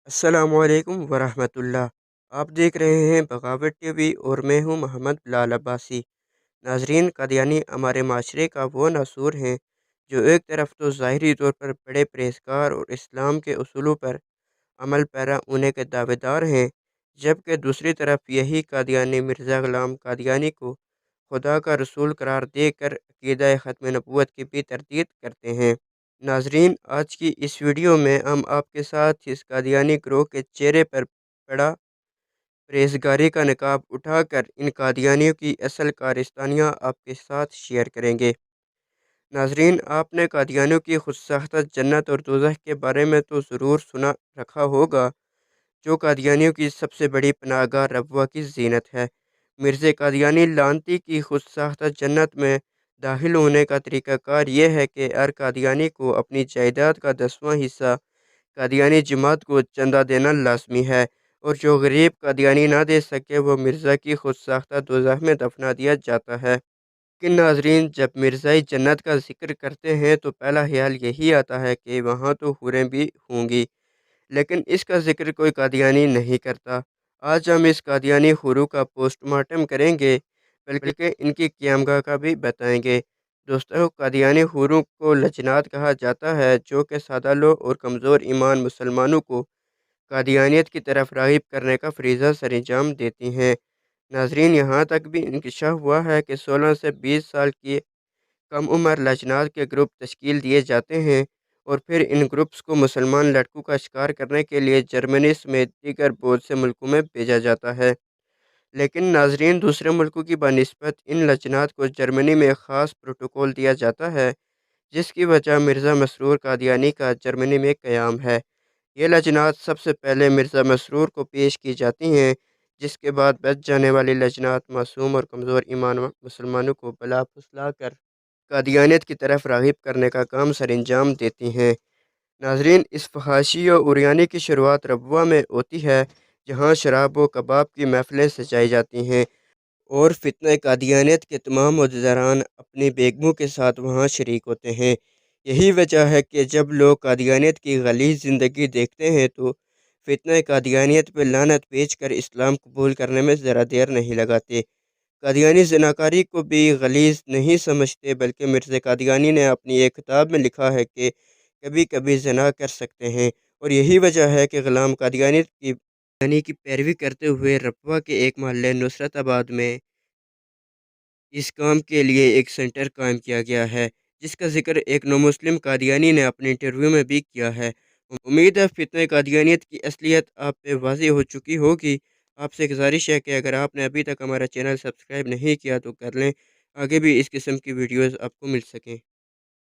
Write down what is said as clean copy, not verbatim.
अस्सलामुअलैकुम वरहमतुल्लाह। आप देख रहे हैं बगावत टीवी और मैं हूं मोहम्मद बिलाल अब्बासी। नाजरीन, कादियानी हमारे माशरे का वो नासूर हैं जो एक तरफ तो ज़ाहिरी तौर पर बड़े परहेज़गार और इस्लाम के उसूलों पर अमल पैरा होने के दावेदार हैं, जबकि दूसरी तरफ यही कादियानी मिर्ज़ा ग़ुलाम कादियानी को खुदा का रसूल करार देकर अक़ीदा ख़त्म नबूवत की भी तरदीद करते हैं। नाज़रीन, आज की इस वीडियो में हम आपके साथ इस कादियानी गिरोह के चेहरे पर पड़ा परहेज़गारी का नकाब उठाकर इन कादियानियों की असल कारस्तानियाँ आपके साथ शेयर करेंगे। नाज़रीन, आपने कादियानियों की खुदसाख्ता जन्नत और दोज़ख के बारे में तो ज़रूर सुना रखा होगा, जो कादियानियों की सबसे बड़ी पनाहगाह रबवा की ज़ीनत है। मिर्ज़ा कादियानी लानती की खुदसाख्ता जन्नत में दाखिल होने का तरीक़ाकार ये है कि हर कादियानी को अपनी जायदाद का 10वां हिस्सा कादियानी जमात को चंदा देना लाज़मी है, और जो गरीब कादियानी ना दे सके वो मिर्ज़ा की खुदसाख्ता दोज़ख में दफना दिया जाता है। लेकिन नाज़रीन, जब मिर्ज़ाई जन्नत का ज़िक्र करते हैं तो पहला ख़्याल यही आता है कि वहाँ तो हूरें भी होंगी, लेकिन इसका ज़िक्र कोई कादियानी नहीं करता। आज हम इस कादियानी हुरू का पोस्टमार्टम करेंगे, बल्कि इनकी क़यामगाह का भी बताएंगे। दोस्तों, कादियानी हुरू को लजनात कहा जाता है, जो कि सादा लोग और कमज़ोर ईमान मुसलमानों को कादियानियत की तरफ राग़िब करने का फ़रीज़ा सरअंजाम देती हैं। नाज़रीन, यहाँ तक भी इंकशाफ हुआ है कि 16 से 20 साल की कम उम्र लजनात के ग्रुप तश्कील दिए जाते हैं, और फिर इन ग्रुप्स को मुसलमान लड़कों का शिकार करने के लिए जर्मनी समेत दीगर बहुत से मुल्कों में भेजा जाता है। लेकिन नाज़रीन, दूसरे मुल्कों की बनिस्बत इन लजनात को जर्मनी में ख़ास प्रोटोकॉल दिया जाता है, जिसकी वजह मिर्ज़ा मसरूर कादियानी का जर्मनी में क़याम है। ये लजनात सबसे पहले मिर्ज़ा मसरूर को पेश की जाती हैं, जिसके बाद बच जाने वाली लजनात मासूम और कमज़ोर ईमान मुसलमानों को बला फुसला कर कादियानियत की तरफ राग़िब करने का काम सरअंजाम देती हैं। नाज़रीन, इस फहाशी और उरियानी की शुरुआत रबवा में होती है, जहाँ शराब व कबाब की महफ़िलें सजाई जाती हैं और फित्ना कादियानियत के तमाम मुतज़रान अपनी बेगमों के साथ वहाँ शरीक होते हैं। यही वजह है कि जब लोग कादियानियत की गलीज़ ज़िंदगी देखते हैं तो फित्ना कादियानियत पर लानत भेज कर इस्लाम कबूल करने में ज़रा देर नहीं लगाते। कादियानी ज़नाकारी को भी गलीज़ नहीं समझते, बल्कि मिर्ज़ा कादियानी ने अपनी एक किताब में लिखा है कि कभी कभी ज़ना कर सकते हैं, और यही वजह है कि ग़ुलाम कादियानी की पैरवी करते हुए रबवा के एक मोहल्ले नुसरताबाद में इस काम के लिए एक सेंटर कायम किया गया है, जिसका ज़िक्र एक नौ मुस्लिम कादियानी ने अपने इंटरव्यू में भी किया है। उम्मीद है फित्ना कादियानियत की असलियत आप पे वाज़ेह हो चुकी होगी। आपसे गुज़ारिश है कि अगर आपने अभी तक हमारा चैनल सब्सक्राइब नहीं किया तो कर लें, आगे भी इस किस्म की वीडियोज़ आपको मिल सकें।